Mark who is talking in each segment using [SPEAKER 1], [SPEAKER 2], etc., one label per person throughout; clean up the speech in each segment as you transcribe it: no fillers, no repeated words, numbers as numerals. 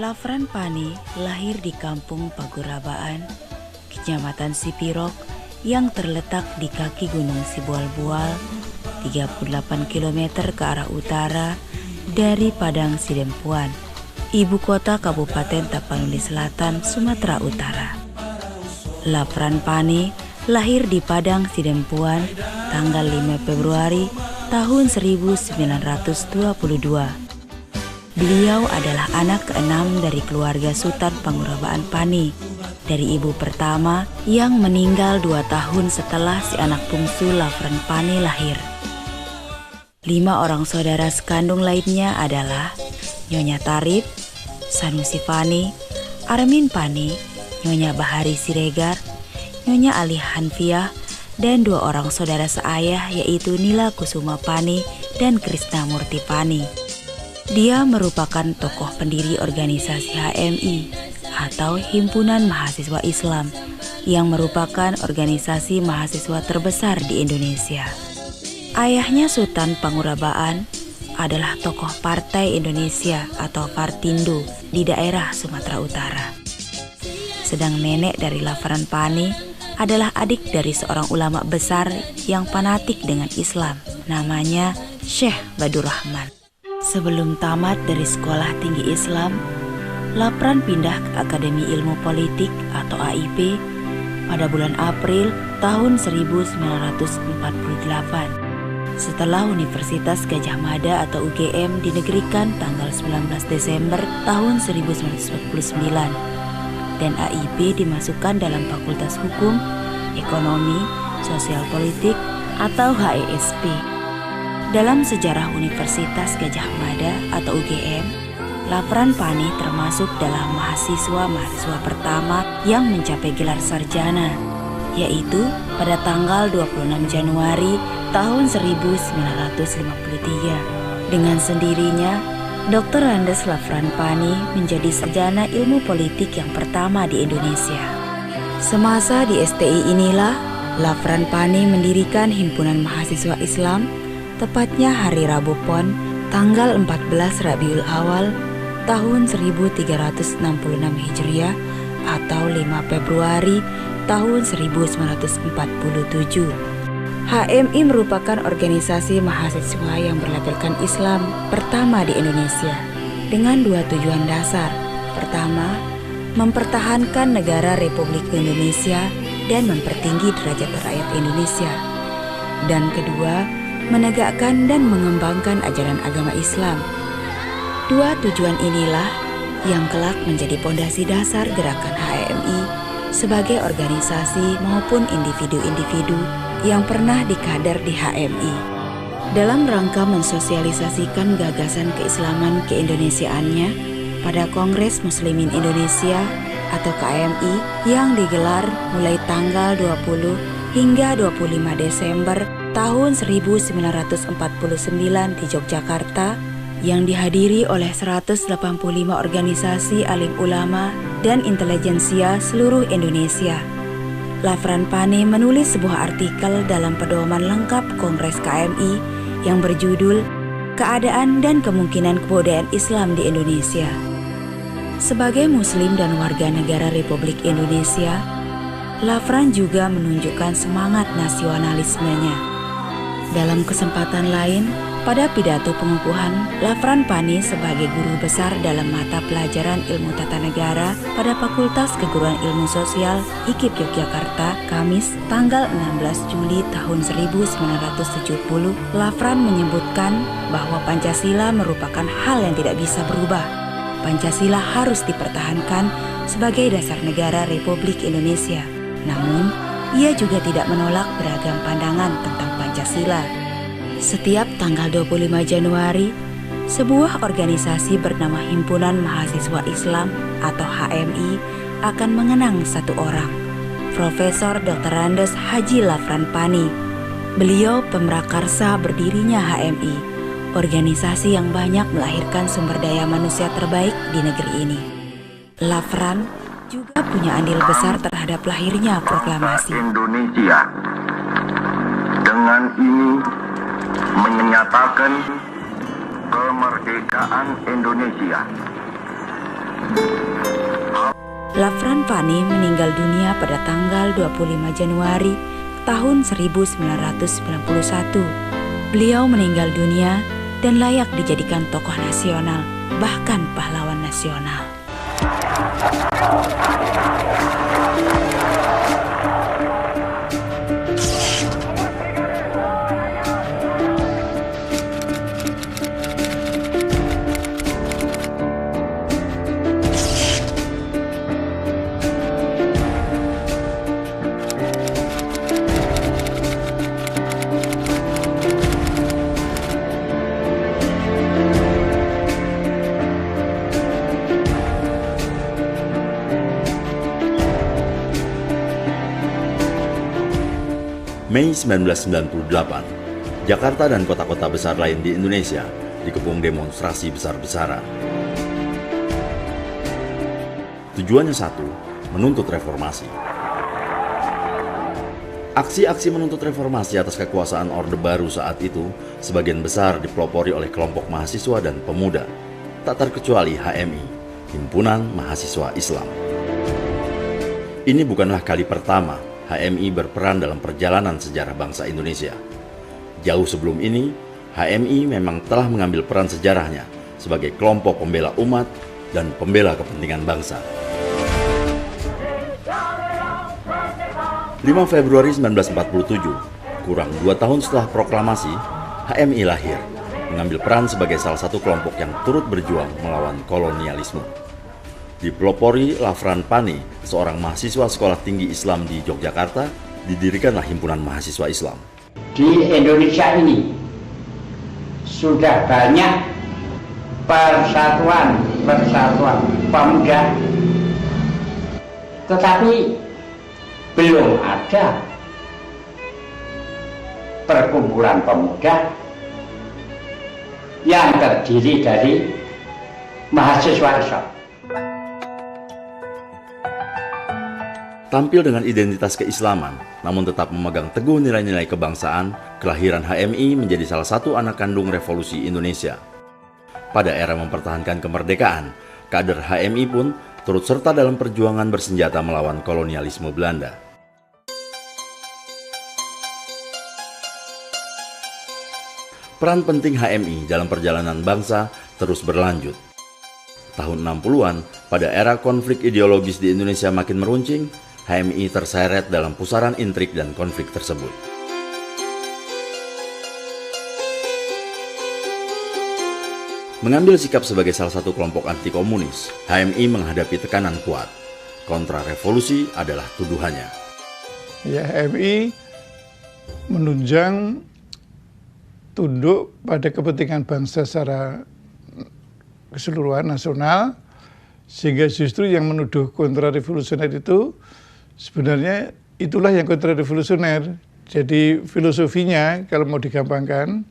[SPEAKER 1] Lafran Pani lahir di kampung Pagurabaan, Kecamatan Sipirok yang terletak di kaki Gunung Sibual-Bual, 38 km ke arah utara dari Padang Sidempuan, ibu kota Kabupaten Tapanuli Selatan, Sumatera Utara. Lafran Pani lahir di Padang Sidempuan tanggal 5 Februari tahun 1922. Beliau adalah anak keenam dari keluarga Sultan Pangurabaan Pani, dari ibu pertama yang meninggal 2 tahun setelah si anak bungsu Lafran Pani lahir. 5 orang saudara sekandung lainnya adalah Nyonya Tarip, Sanusi Pani, Armin Pani, Nyonya Bahari Siregar, Nyonya Ali Hanfiah, dan 2 orang saudara seayah yaitu Nila Kusuma Pani dan Krisna Murti Pani. Dia merupakan tokoh pendiri organisasi HMI atau Himpunan Mahasiswa Islam yang merupakan organisasi mahasiswa terbesar di Indonesia. Ayahnya Sultan Pangurabaan adalah tokoh Partai Indonesia atau Partindo di daerah Sumatera Utara. Sedang nenek dari Lafran Pani adalah adik dari seorang ulama besar yang fanatik dengan Islam, namanya Syekh Badurrahman. Sebelum tamat dari Sekolah Tinggi Islam, Lafran pindah ke Akademi Ilmu Politik atau AIP pada bulan April tahun 1948. Setelah Universitas Gadjah Mada atau UGM dinegerikan tanggal 19 Desember tahun 1949 dan AIP dimasukkan dalam Fakultas Hukum, Ekonomi, Sosial Politik atau HESP. Dalam sejarah Universitas Gadjah Mada atau UGM, Lafran Pani termasuk dalam mahasiswa pertama yang mencapai gelar sarjana, yaitu pada tanggal 26 Januari tahun 1953. Dengan sendirinya, Dr. Andes Lafran Pani menjadi sarjana ilmu politik yang pertama di Indonesia. Semasa di STI inilah, Lafran Pani mendirikan Himpunan Mahasiswa Islam, tepatnya hari Rabu Pon, tanggal 14 Rabiul Awal tahun 1366 Hijriah atau 5 Februari tahun 1947. HMI merupakan organisasi mahasiswa yang berlabelkan Islam pertama di Indonesia dengan 2 tujuan dasar. Pertama, mempertahankan negara Republik Indonesia dan mempertinggi derajat rakyat Indonesia. Dan kedua, menegakkan dan mengembangkan ajaran agama Islam. 2 tujuan inilah yang kelak menjadi pondasi dasar gerakan HMI sebagai organisasi maupun individu-individu yang pernah dikader di HMI. Dalam rangka mensosialisasikan gagasan keislaman keindonesiaannya pada Kongres Muslimin Indonesia atau KMI yang digelar mulai tanggal 20 hingga 25 Desember tahun 1949 di Yogyakarta, yang dihadiri oleh 185 organisasi alim ulama dan intelijensia seluruh Indonesia. Lafran Pani menulis sebuah artikel dalam pedoman lengkap Kongres KMI yang berjudul Keadaan dan Kemungkinan Kebudayaan Islam di Indonesia. Sebagai Muslim dan warga negara Republik Indonesia, Lafran juga menunjukkan semangat nasionalismenya. Dalam kesempatan lain, pada pidato pengukuhan Lafran Pani sebagai guru besar dalam mata pelajaran ilmu tata negara pada Fakultas Keguruan Ilmu Sosial IKIP Yogyakarta, Kamis tanggal 16 Juli tahun 1970, Lafran menyebutkan bahwa Pancasila merupakan hal yang tidak bisa berubah. Pancasila harus dipertahankan sebagai dasar negara Republik Indonesia. Namun, ia juga tidak menolak beragam pandangan tentang Pancasila. Setiap tanggal 25 Januari, sebuah organisasi bernama Himpunan Mahasiswa Islam atau HMI akan mengenang satu orang, Profesor Dr. Andes Haji Lafran Pani. Beliau pemrakarsa berdirinya HMI, organisasi yang banyak melahirkan sumber daya manusia terbaik di negeri ini. Lafran juga punya andil besar terhadap lahirnya proklamasi
[SPEAKER 2] Indonesia. Dengan ini menyatakan kemerdekaan Indonesia
[SPEAKER 1] Lafran Fani meninggal dunia pada tanggal 25 Januari tahun 1991. Beliau meninggal dunia dan layak dijadikan tokoh nasional, bahkan pahlawan nasional.
[SPEAKER 3] Mei 1998, Jakarta dan kota-kota besar lain di Indonesia dikepung demonstrasi besar-besaran. Tujuannya satu, menuntut reformasi. Aksi-aksi menuntut reformasi atas kekuasaan Orde Baru saat itu sebagian besar dipelopori oleh kelompok mahasiswa dan pemuda, tak terkecuali HMI, Himpunan Mahasiswa Islam. Ini bukanlah kali pertama HMI berperan dalam perjalanan sejarah bangsa Indonesia. Jauh sebelum ini, HMI memang telah mengambil peran sejarahnya sebagai kelompok pembela umat dan pembela kepentingan bangsa. 5 Februari 1947, kurang 2 tahun setelah proklamasi, HMI lahir, mengambil peran sebagai salah satu kelompok yang turut berjuang melawan kolonialisme. Dipelopori Lafran Fani, seorang mahasiswa sekolah tinggi Islam di Yogyakarta, didirikanlah Himpunan Mahasiswa Islam.
[SPEAKER 4] Di Indonesia ini sudah banyak persatuan pemuda, tetapi belum ada perkumpulan pemuda yang terdiri dari mahasiswa Islam.
[SPEAKER 3] Tampil dengan identitas keislaman, namun tetap memegang teguh nilai-nilai kebangsaan, kelahiran HMI menjadi salah satu anak kandung revolusi Indonesia. Pada era mempertahankan kemerdekaan, kader HMI pun turut serta dalam perjuangan bersenjata melawan kolonialisme Belanda. Peran penting HMI dalam perjalanan bangsa terus berlanjut. Tahun 60-an, pada era konflik ideologis di Indonesia makin meruncing, HMI terseret dalam pusaran intrik dan konflik tersebut. Mengambil sikap sebagai salah satu kelompok anti komunis, HMI menghadapi tekanan kuat. Kontrarevolusi adalah tuduhannya.
[SPEAKER 5] Ya, HMI menunjang tunduk pada kepentingan bangsa secara keseluruhan nasional, sehingga justru yang menuduh kontrarevolusioner itu sebenarnya itulah yang kontrarevolusioner. Jadi filosofinya kalau mau digampangkan,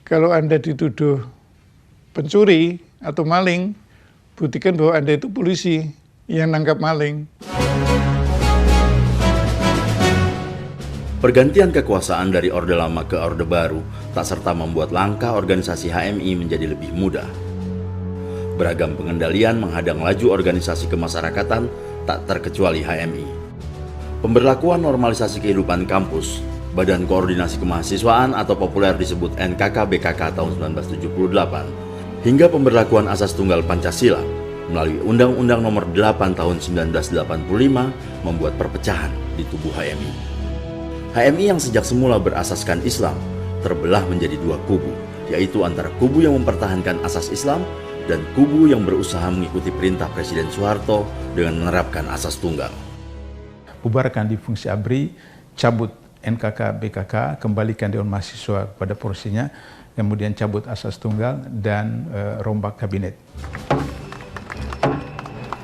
[SPEAKER 5] kalau Anda dituduh pencuri atau maling, buktikan bahwa Anda itu polisi yang nangkap maling.
[SPEAKER 3] Pergantian kekuasaan dari Orde Lama ke Orde Baru tak serta membuat langkah organisasi HMI menjadi lebih mudah. Beragam pengendalian menghadang laju organisasi kemasyarakatan, tak terkecuali HMI. Pemberlakuan normalisasi kehidupan kampus, Badan Koordinasi Kemahasiswaan atau populer disebut NKK-BKK tahun 1978, hingga pemberlakuan asas tunggal Pancasila melalui Undang-Undang Nomor 8 tahun 1985 membuat perpecahan di tubuh HMI. HMI yang sejak semula berasaskan Islam terbelah menjadi dua kubu, yaitu antara kubu yang mempertahankan asas Islam dan kubu yang berusaha mengikuti perintah Presiden Soeharto dengan menerapkan asas tunggal.
[SPEAKER 6] Bubarkan di fungsi ABRI, cabut NKK-BKK, kembalikan Dewan Mahasiswa pada porsinya, kemudian cabut asas tunggal dan rombak kabinet.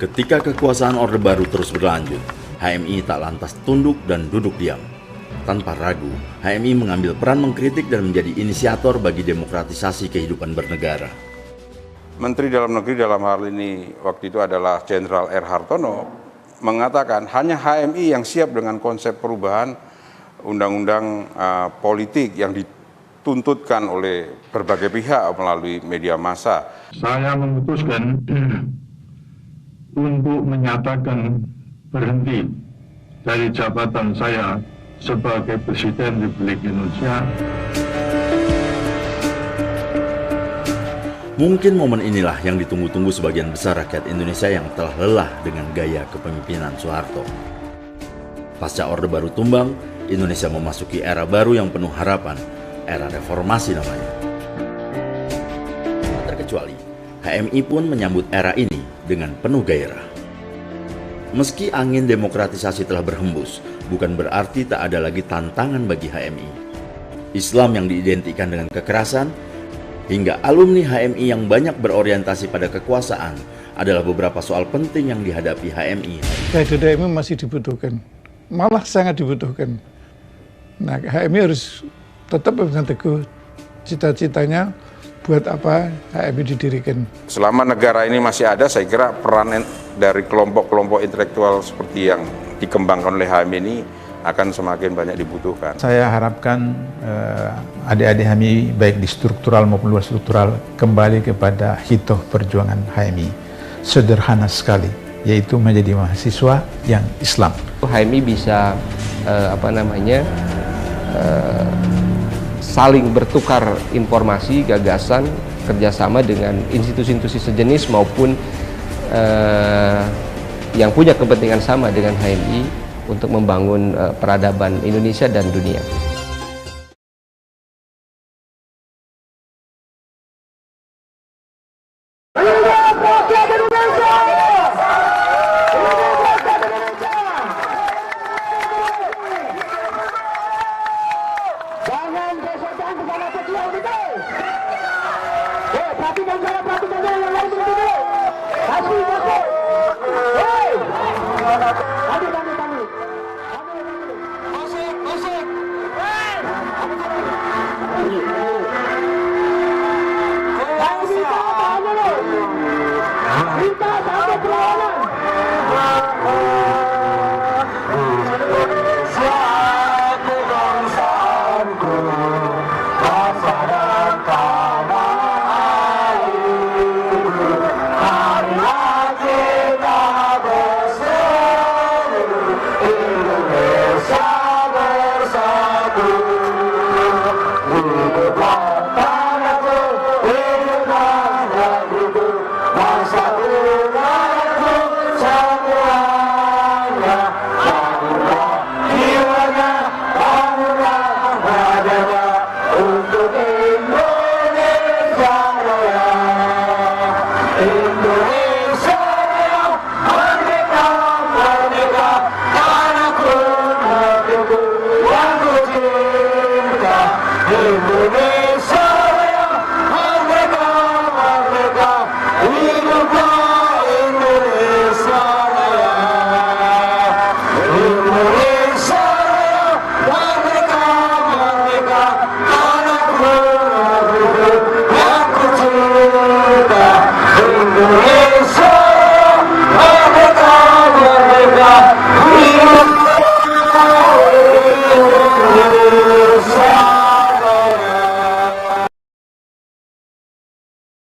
[SPEAKER 3] Ketika kekuasaan Orde Baru terus berlanjut, HMI tak lantas tunduk dan duduk diam. Tanpa ragu, HMI mengambil peran mengkritik dan menjadi inisiator bagi demokratisasi kehidupan bernegara.
[SPEAKER 7] Menteri Dalam Negeri dalam hal ini waktu itu adalah Jenderal R. Hartono mengatakan hanya HMI yang siap dengan konsep perubahan undang-undang politik yang dituntutkan oleh berbagai pihak melalui media massa.
[SPEAKER 8] Saya memutuskan untuk menyatakan berhenti dari jabatan saya sebagai Presiden Republik Indonesia.
[SPEAKER 3] Mungkin momen inilah yang ditunggu-tunggu sebagian besar rakyat Indonesia yang telah lelah dengan gaya kepemimpinan Soeharto. Pasca Orde Baru tumbang, Indonesia memasuki era baru yang penuh harapan, era reformasi namanya. Tak terkecuali, HMI pun menyambut era ini dengan penuh gairah. Meski angin demokratisasi telah berhembus, bukan berarti tak ada lagi tantangan bagi HMI. Islam yang diidentikan dengan kekerasan, hingga alumni HMI yang banyak berorientasi pada kekuasaan adalah beberapa soal penting yang dihadapi HMI.
[SPEAKER 5] Kader HMI masih dibutuhkan, malah sangat dibutuhkan. Nah, HMI harus tetap pegang teguh cita-citanya buat apa HMI didirikan.
[SPEAKER 7] Selama negara ini masih ada, saya kira peran dari kelompok-kelompok intelektual seperti yang dikembangkan oleh HMI ini akan semakin banyak dibutuhkan.
[SPEAKER 6] Saya harapkan adik-adik HMI baik di struktural maupun luar struktural kembali kepada hitoh perjuangan HMI. Sederhana sekali, yaitu menjadi mahasiswa yang Islam.
[SPEAKER 9] HMI bisa saling bertukar informasi, gagasan, kerjasama dengan institusi-institusi sejenis maupun yang punya kepentingan sama dengan HMI untuk membangun peradaban Indonesia dan dunia.
[SPEAKER 10] Indonesia merdeka, merdeka, tanahku